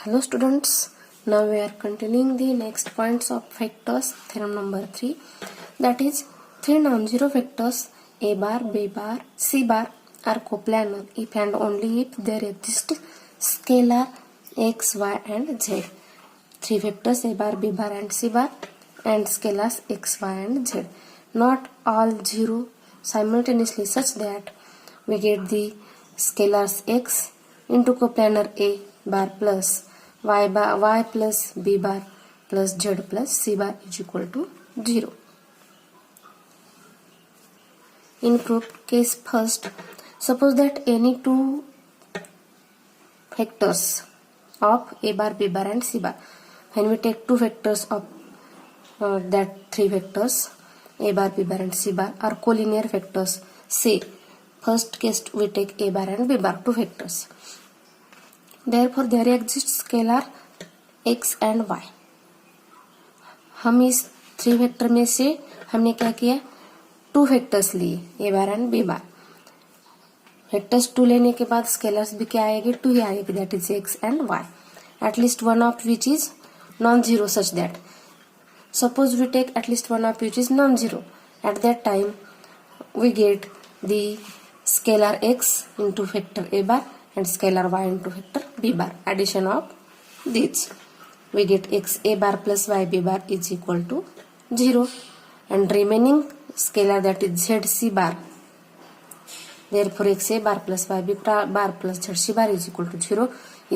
Hello students, now we are continuing the next points of vectors theorem number 3, that is three non-zero vectors a bar, b bar, c bar are coplanar if and only if there exist scalar x, y and z. Three vectors a bar, b bar and c bar and scalars x, y and z. Not all zero simultaneously such that we get the scalars x into coplanar a bar plus y plus b bar plus z plus c bar is equal to 0. In proof case first, suppose that any two vectors of a bar, b bar and c bar, when we take two vectors of that three vectors a bar, b bar and c bar are collinear vectors. Say first case we take a bar and b bar, two vectors. Therefore there exists scalar x and y. हम इस three vector में से हमने क्या किया, two vectors लिए A bar and B bar. Vectors two लेने के बाद स्केलर्स भी क्या आएगी, टू ही आएगी, that is x and y. At least one of which is non zero such that suppose we take at least one of which is non zero. At that time we get the scalar x into vector a bar and scalar y into vector b bar. Addition of these we get x a bar plus y b bar is equal to 0 and remaining scalar that is z c bar. Therefore x a bar plus y b bar plus z c bar is equal to 0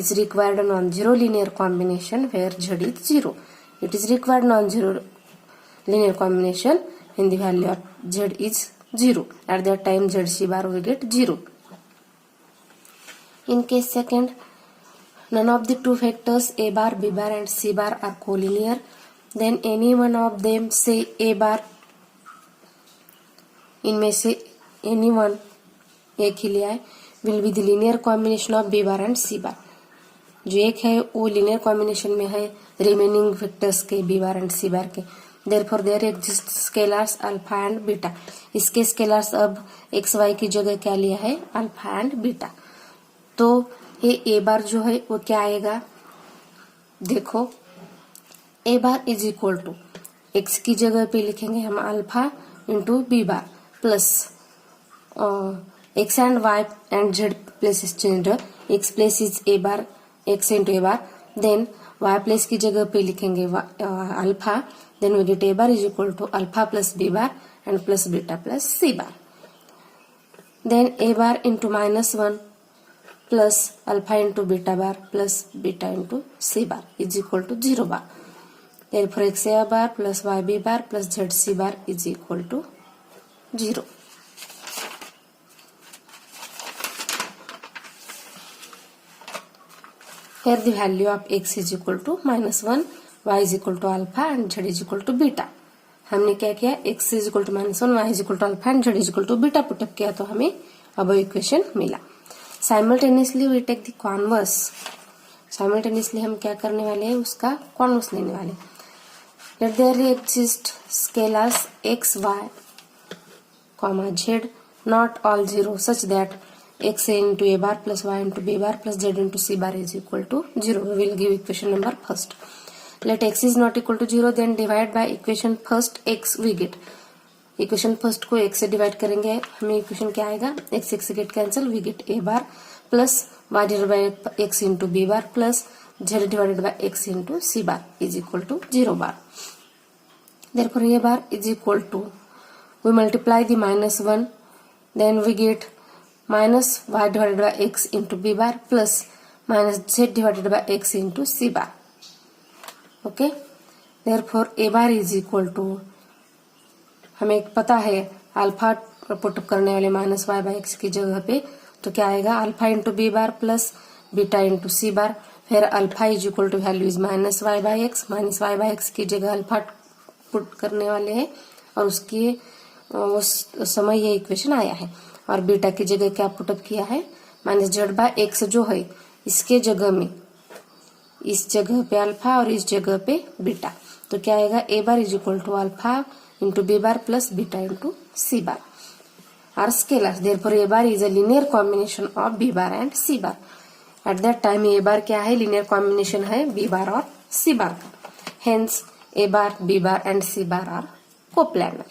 is required non-zero linear combination where z is 0. It is required non-zero linear combination when the value of z is 0. At that time z c bar we get 0. In case second, none of the two vectors a bar, b bar and c bar are collinear. Then any one of them, say a bar, इनमें से any one एक ही लिया है, will be the linear combination of b bar and c bar. जो एक है वो linear combination में है remaining vectors के b bar and c bar के. Therefore there exist scalars alpha and beta. इसके scalars अब x y की जगह क्या लिया है, alpha and beta. तो ये ए बार जो है वो क्या आएगा, देखो a bar is equal to x की जगह पे लिखेंगे हम alpha into b bar plus x and y and z places change. X place is a bar, x into a bar, then y place की जगह पे लिखेंगे alpha, then we get a bar is equal to alpha plus b bar and plus beta plus c bar. Then a bar into -1 plus alpha into beta bar plus beta into c bar is equal to 0 bar. Therefore x a bar plus y b bar plus z c bar is equal to 0. Here the value of x is equal to -1, y is equal to alpha and z is equal to beta. हमने क्या किया, x is equal to -1, y is equal to alpha and z is equal to beta put up किया तो हमें अब equation मिला. Simultaneously we take the converse. Simultaneously हम क्या करने वाले हैं, उसका कॉन्वर्स लेने वाले. Let there exist scalars x y comma z not all zero such that x into a bar plus y into b bar plus z into c bar is equal to 0. We will give equation number first. Let x is not equal to 0 then divide by equation first x we get. Equation first को x से divide करेंगे, हमें equation क्या आएगा, x से get cancel, we get a bar plus y divided by x into b bar plus z divided by x into c bar is equal to 0 bar. Therefore a bar is equal to, we multiply the -1, then we get minus y divided by x into b bar plus minus z divided by x into c bar. Okay, therefore a bar is equal to, हमें पता है alpha put up करने वाले minus y by x की जगह पे, तो क्या आएगा, alpha into b bar plus beta into c bar. फिर alpha is equal to value is minus y by x, minus y by x की जगह अल्फा पुट करने वाले हैं और उसकी उस समय ये इक्वेशन आया है. और बीटा की जगह क्या पुटअप किया है, माइनस जेड बाय एक्स जो है इसके जगह में, इस जगह पे अल्फा और इस जगह पे बीटा. तो क्या आएगा, a bar is equal to alpha into b bar plus beta into c bar are scalars. Therefore a bar is a linear combination of b bar and c bar. At that time a bar क्या है, linear combination है b bar और c bar का, hence a bar b bar and c bar are coplanar.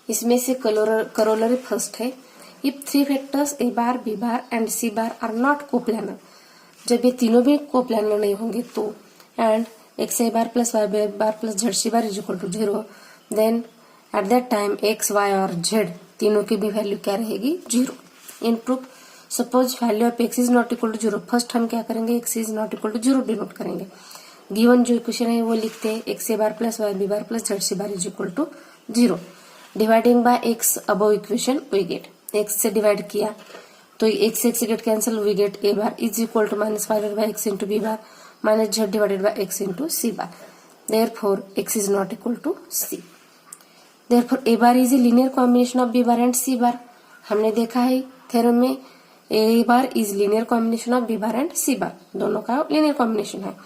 इसमें से corollary first है, if three factors a bar b bar and c bar are not coplanar, जब ये तीनों भी कोप्लानर नहीं होंगे तो, and x a bar plus y b bar plus z c bar is equal to 0, then at that time x y और z तीनों की भी वैल्यू क्या रहेगी, 0। In proof suppose value of x is not equal to 0, first हम क्या करेंगे, x is not equal to 0 denote करेंगे। गिवन जो इक्वेशन है वो लिखते हैं, x a bar plus y b bar plus z c bar is equal to 0। Dividing by x above equation we get, x से डिवाइड किया तो x से get cancel, we get a bar is equal to minus divided by x into b bar minus z divided by x into c bar, therefore x is not equal to c. Therefore a bar is a linear combination of b bar and c bar, हमने देखा है theorem में a bar is linear combination of b bar and c bar, दोनों का linear combination है,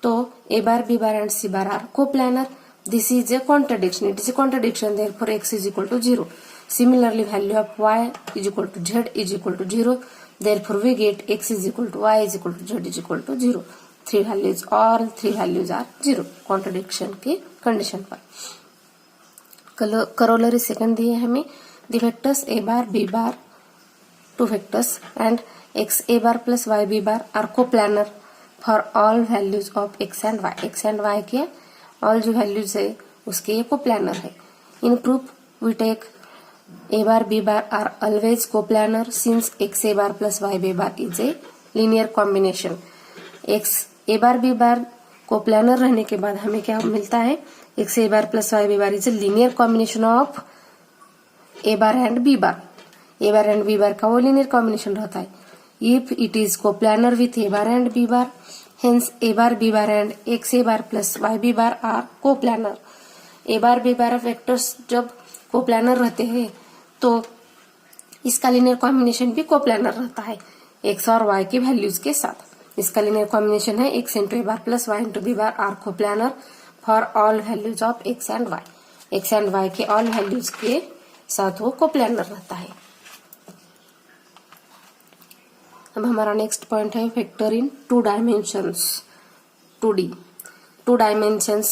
तो a bar b bar and c bar are coplanar. This is a contradiction. It is a contradiction. Therefore, x is equal to 0. Similarly, value of y is equal to z is equal to 0. Therefore, we get x is equal to y is equal to z is equal to 0. All three values are 0. Contradiction के condition पर. Corollary second दिए हमें, the vectors a bar b bar, two vectors, and x a bar plus y b bar are coplanar for all values of x and y. x and y के all जो values है उसके ये coplanar है। In proof we take a bar b bar are always coplanar since x a bar plus y b bar is a linear combination. X a bar b bar coplanar रहने के बाद हमें क्या मिलता है, x a bar plus y b bar is a linear combination of a bar and B bar. A bar and B bar का वो linear combination रहता है। If it is coplanar with a bar and B bar, hence a bar b bar and x a bar plus y b bar are coplanar। a bar b bar vectors जब coplanar रहते हैं तो इसका linear combination भी coplanar रहता है x और y की वैल्यूज के साथ। इसका लीनियर कॉम्बिनेशन है x into a bar plus y into b bar are coplanar for all values of x and y। x and y के ऑल वैल्यूज के साथ वो कोप्लानर रहता है। अब हमारा नेक्स्ट पॉइंट है vector in 2 dimensions, 2D। 2 dimensions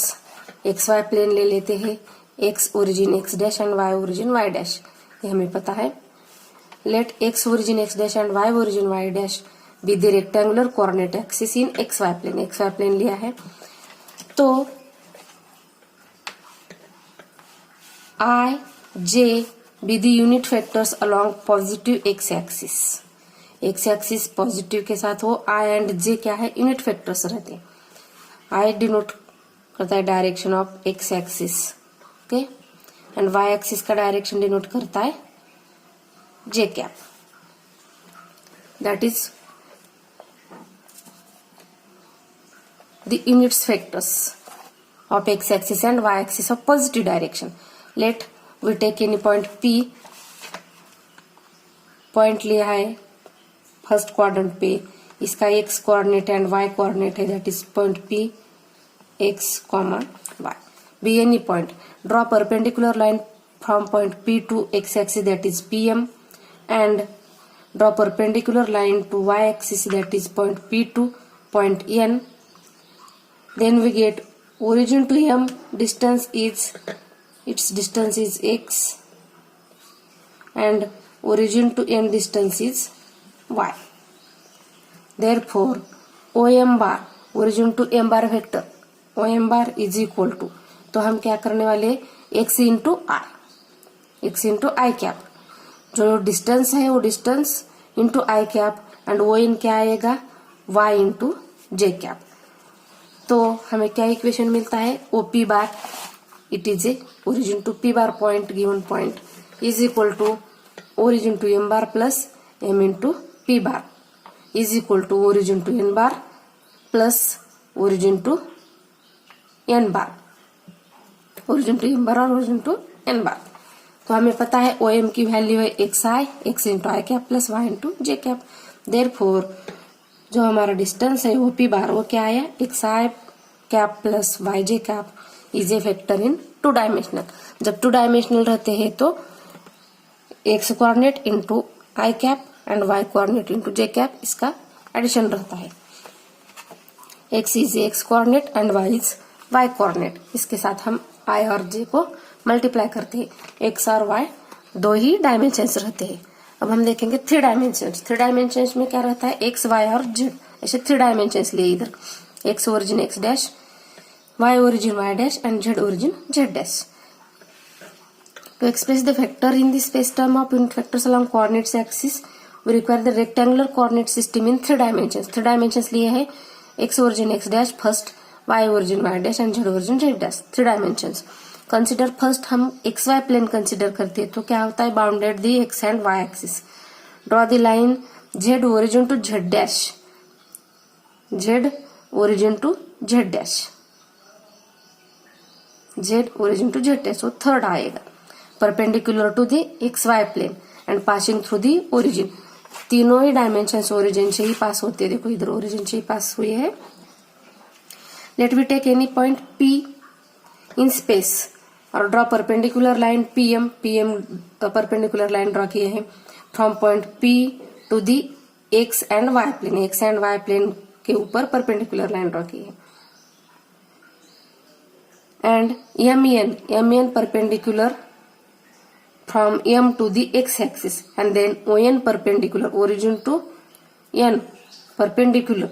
x y plane ले लेते हैं, x origin x dash and y origin y dash, ये हमें पता है। Let x origin x dash and y origin y dash be the rectangular coordinate axis in x y plane. X y plane लिया है तो i j be the unit vectors along positive x axis. X axis positive के साथ हो, आई and जे क्या है, unit vectors रहते हैं। आई डिनोट करता है direction of x axis, okay, and y axis का डायरेक्शन डिनोट करता है j cap, that is the units vectors of x axis and y axis of positive direction. Let we take any point p, point लिया है first quadrant पे, इसका x coordinate and y coordinate है, that is point p x comma y. Be any point, draw perpendicular line from point P to x axis that is P M, and draw perpendicular line to y axis that is point P to point N. Then we get origin to m distance is, its distance is x, and origin to n distance is y. Therefore OM bar, origin to m bar vector, OM bar is equal to, तो हम क्या करने वाले, x into r, x into i cap, जो distance है वो distance into i cap, and o इन क्या आएगा, y इंटू जे कैप। तो हमें क्या इक्वेशन मिलता है, o p bar it is a origin to p bar point given point is equal to origin to m bar plus m into p bar is equal to origin to n bar plus origin to n bar, origin to m bar और origin to n bar. तो हमें पता है o m की value है x i, x into i cap plus y into j cap. Therefore जो हमारा distance है वो पी बार, वो क्या आया, x i cap plus y j cap is a vector in two dimensional. जब टू डायमेंशनल रहते हैं तो x coordinate into i cap and y coordinate into j cap, इसका एडिशन रहता है। X is x coordinate and y is y coordinate. इसके साथ हम आई और जे को मल्टीप्लाई करते हैं। एक्स और वाई दो ही डायमेंशंस रहते हैं। अब हम देखेंगे थ्री डायमेंशंस। थ्री डायमेंशंस में क्या रहता है, एक्स वाई और जेड, ऐसे थ्री डायमेंशंस लिए इधर। X origin x dash, y origin y dash and z origin z dash. To express the vector in the space term of unit vectors along coordinates axis, we require the rectangular coordinate system in three dimensions. Three dimensions लिए है x origin x dash first, y origin y dash and z origin z dash. Three dimensions. Consider first हम xy plane consider करते हैं तो क्या होता है, bounded the x and y axis. Draw the line z origin to z dash. Z origin to z dash. Z origin to z dash. तो third आएगा। Perpendicular to the x y plane and passing through the origin. तीनों ही dimensions origin से ही पास होते हैं। देखो इधर origin से ही पास हुए हैं। Let we take any point P in space और draw perpendicular line PM। Perpendicular line draw किए हैं from point P to the x and y plane. X and y plane के ऊपर परपेंडिकुलर लाइन ड्रॉ की है। And MEN perpendicular from M to the x axis and then ON perpendicular, origin to N perpendicular.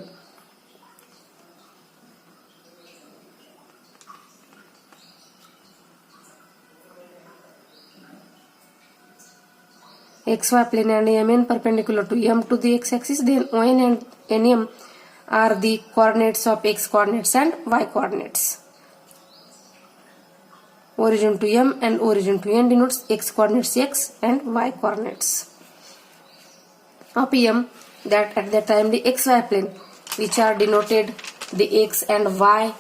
XY plane and MN perpendicular to M to the x axis, then ON and NM are the coordinates of x coordinates and y coordinates. Origin to M and origin to N denotes x coordinates x and y coordinates of M, that at that time the xy plane, which are denoted the x and y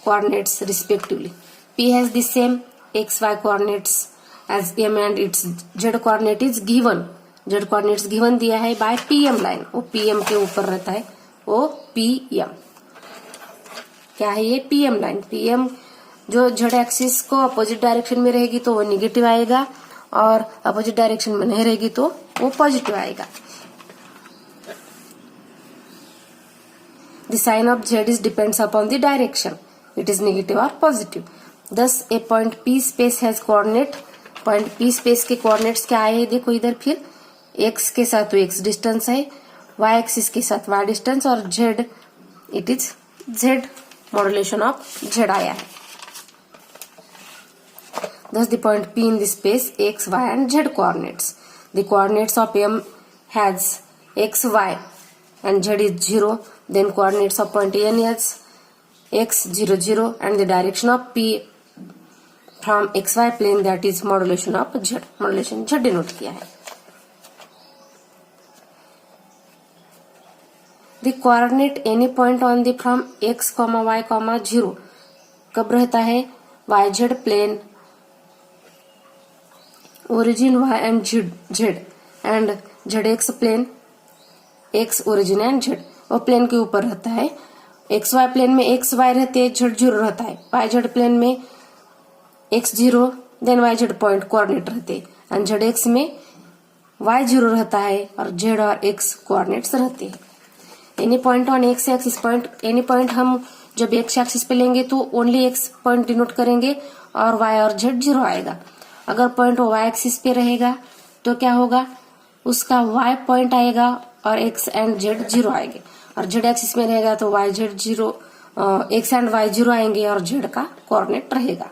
coordinates respectively. P has the same xy coordinates as M and its z coordinate is given. Z coordinates given दिया है by PM line. वो PM के ऊपर रहता है, वो PM क्या है, ये PM लाइन। PM जो जेड एक्सिस को अपोजिट डायरेक्शन में रहेगी तो वो निगेटिव आएगा और अपोजिट डायरेक्शन में नहीं रहेगी तो वो पॉजिटिव आएगा। The sign of z is depends upon the direction, it is negative और positive. Thus a point P space has coordinate. Point P space के कोऑर्डिनेट्स क्या आए, देखो इधर फिर x के साथ तो x डिस्टेंस है, y एक्सिस के साथ y डिस्टेंस और z it is z modulation of z आया है। Thus the point P in the space x, y and z coordinates. The coordinates of M has x, y and z is 0. Then coordinates of point N has x, 0, 0 and the direction of P from xy plane, that is modulation of z. Modulation z denote किया है। The coordinate any point on the from x, y, 0 कब रहता है, yz plane origin y and z and zx plane x origin and z, और plane के ऊपर रहता है। एक्स वाई प्लेन में एक्स वाई रहते हैं, जेड 0 रहता है। वाई जेड प्लेन में x 0 then y z point coordinate रहते हैं एंड जेड एक्स में वाई 0 रहता है और जेड और एक्स कोऑर्डिनेट्स रहते हैं। Any point on x axis, point any point हम जब एक्स एक्सिस पे लेंगे तो ओनली एक्स पॉइंट डिनोट करेंगे और वाई और जेड 0 आएगा। अगर पॉइंट वाई एक्सिस पे रहेगा तो क्या होगा, उसका वाई पॉइंट आएगा और एक्स एंड जेड 0 आएंगे, और जेड एक्सिस में रहेगा तो y z 0, x and y 0 आएंगे और जेड का कोऑर्डिनेट रहेगा।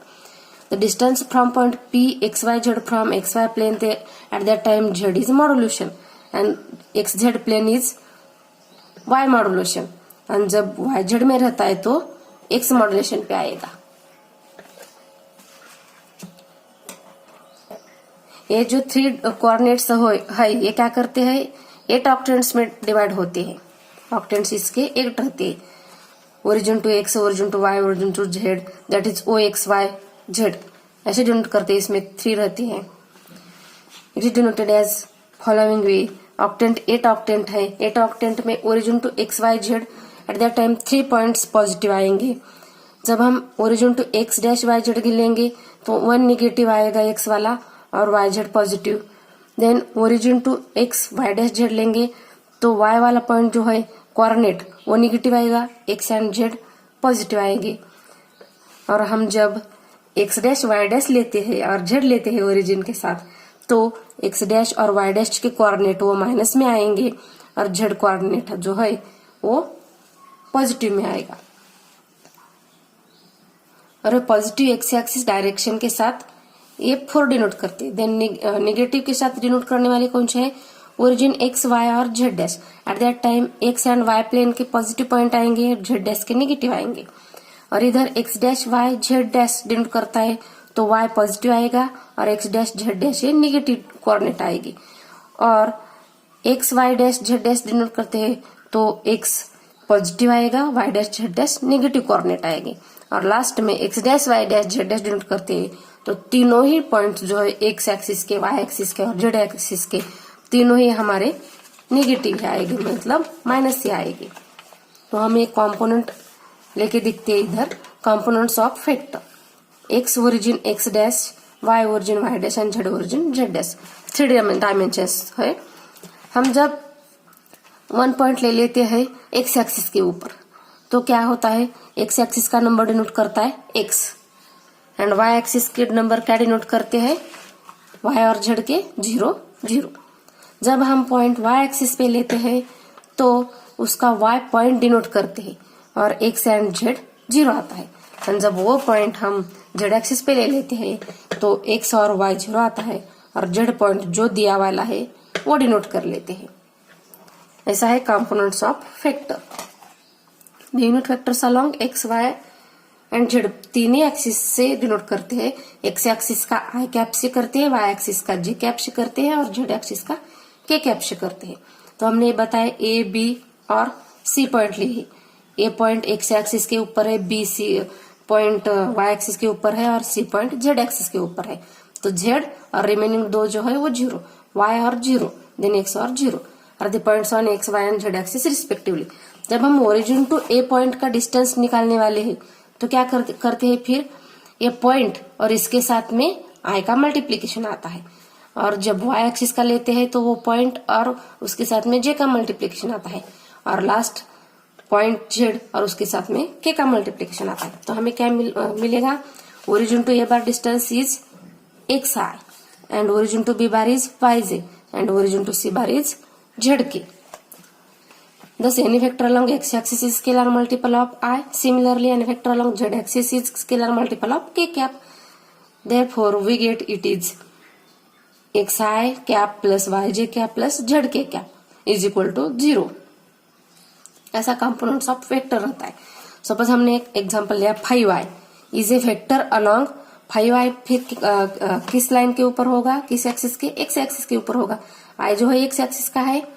The distance from point P x y z from x y plane थे at that time z is modulation and x z plane is y modulation, and जब y z में रहता है तो एक्स मॉड्यूलेशन पे आएगा। ये जो थ्री कोऑर्डिनेट्स है ये क्या करते हैं, 8 ऑक्टेंट्स में डिवाइड होते हैं। ऑक्टेंट्स इसके 8 रहते हैं। Origin to x, origin to y, origin to z, that is o x y z, ऐसे डिनोट करते हैं। इसमें 3 रहते हैं। It is denoted as following way. Octant 8 octant है। 8 ऑक्टेंट में origin to x y z at that time 3 points positive आएंगे। जब हम origin to x dash y z गिलेंगे तो 1 निगेटिव आएगा एक्स वाला और y Z positive, then origin to x y dash z लेंगे तो वाई वाला पॉइंट जो है कोऑर्डिनेट वो निगेटिव आएगा, एक्स एंड जेड पॉजिटिव आएंगे। और हम जब एक्स डैश वाई डैश लेते हैं और जेड लेते हैं ओरिजिन के साथ तो एक्स डैश और वाई डैश के कोऑर्डिनेट वो माइनस में आएंगे और जेड कोऑर्डिनेट जो है वो पॉजिटिव में आएगा। और पॉजिटिव एक्स एक्सिस डायरेक्शन के साथ ये 4 डिनोट करते हैं। देन नेगेटिव के साथ डिनोट करने वाले कौन से है, ओरिजिन एक्स वाई और z dash. At that time x and y plane के पॉजिटिव पॉइंट आएंगे, जेड डैश के नेगेटिव आएंगे। और इधर x dash y z dash denote करता है तो वाई पॉजिटिव आएगा और एक्स डैश जेड डैश ये नेगेटिव कोऑर्डिनेट आएगी। और x y dash z dash denote करते हैं तो एक्स पॉजिटिव आएगा, y dash z dash negative coordinate आएगी। और लास्ट में x dash y dash z dash denote करते हैं तो तीनों ही पॉइंट्स जो है एक्स एक्सिस के, वाई एक्सिस के और जेड एक्सिस के तीनों ही हमारे नेगेटिव ही आएगी, मतलब माइनस ही आएगी। तो हम एक कंपोनेंट लेके दिखते हैं इधर, components of vector. X origin x dash, y origin y dash and z origin z dash, 3 dimensions है। हम जब 1 पॉइंट ले लेते हैं एक्स एक्सिस के ऊपर तो क्या होता है, एक्स एक्सिस का नंबर डिनोट करता है एक्स एंड वाई एक्सिस के नंबर क्या डिनोट करते हैं, वाई और जेड के 0 0। जब हम पॉइंट वाई एक्सिस पे लेते हैं तो उसका वाई पॉइंट डिनोट करते हैं और एक्स एंड जेड 0 आता है। एंड जब वो पॉइंट हम जेड एक्सिस पे ले लेते हैं तो एक्स और वाई 0 आता है और जेड पॉइंट जो दिया वाला है वो डिनोट कर लेते हैं। ऐसा है components of vector. The unit vectors along x y and z तीन ही एक्सिस से डिनोट करते हैं। एक्स एक्सिस का आई कैप से करते हैं, वाई एक्सिस का जे कैप से करते हैं और जेड एक्सिस का के कैप से करते हैं। तो हमने बताया ए बी और सी पॉइंट लिए। ए पॉइंट एक्स एक्सिस के ऊपर है, B C point y axis के ऊपर है और सी पॉइंट जेड एक्सिस के ऊपर है। तो जेड और रिमेनिंग 2 जो है वो 0, वाई और 0, देन एक्स और 0 और the points on x y and z axis respectively. जब हम ओरिजिन टू ए पॉइंट का डिस्टेंस निकालने वाले हैं तो क्या करते हैं, फिर ये पॉइंट और इसके साथ में आई का मल्टीप्लीकेशन आता है। और जब वाई एक्सिस का लेते हैं तो वो पॉइंट और उसके साथ में जे का मल्टीप्लीकेशन आता है और लास्ट पॉइंट जेड और उसके साथ में के का मल्टीप्लीकेशन आता है। तो हमें क्या मिलेगा, origin to a bar distance is x i and origin to b bar is y j and origin to c bar is z k. Thus, any vector along x-axis is scalar multiple of I. Similarly, any vector along z-axis is scalar multiple of k cap. Therefore, we get it is xi cap plus yj cap plus zk cap is equal to 0. ऐसा components of vector रहता है। Suppose हमने एक example लिया 5i is a vector along 5i, फिर किस line के ऊपर होगा, किस एक्सिस के, एक्स एक्सिस के ऊपर होगा। i जो है एक्स एक्सिस का है,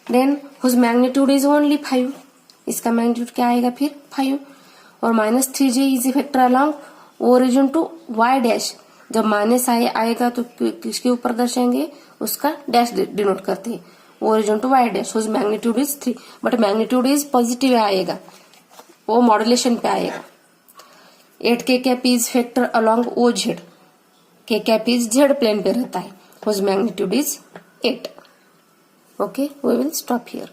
then whose magnitude is only 5, इसका मैग्नीट्यूड क्या आएगा फिर 5। और -3j is a vector along origin to y dash. जब माइनस आएगा तो किसके ऊपर दर्शाएंगे, उसका डैश डिनोट करते हैं, origin to y dash whose magnitude is 3, but magnitude is positive आएगा, वो मॉड्यूलेशन पे आएगा। 8 k cap is vector along O z, k cap is z plane पे रहता है, whose magnitude is 8। Okay, we will stop here.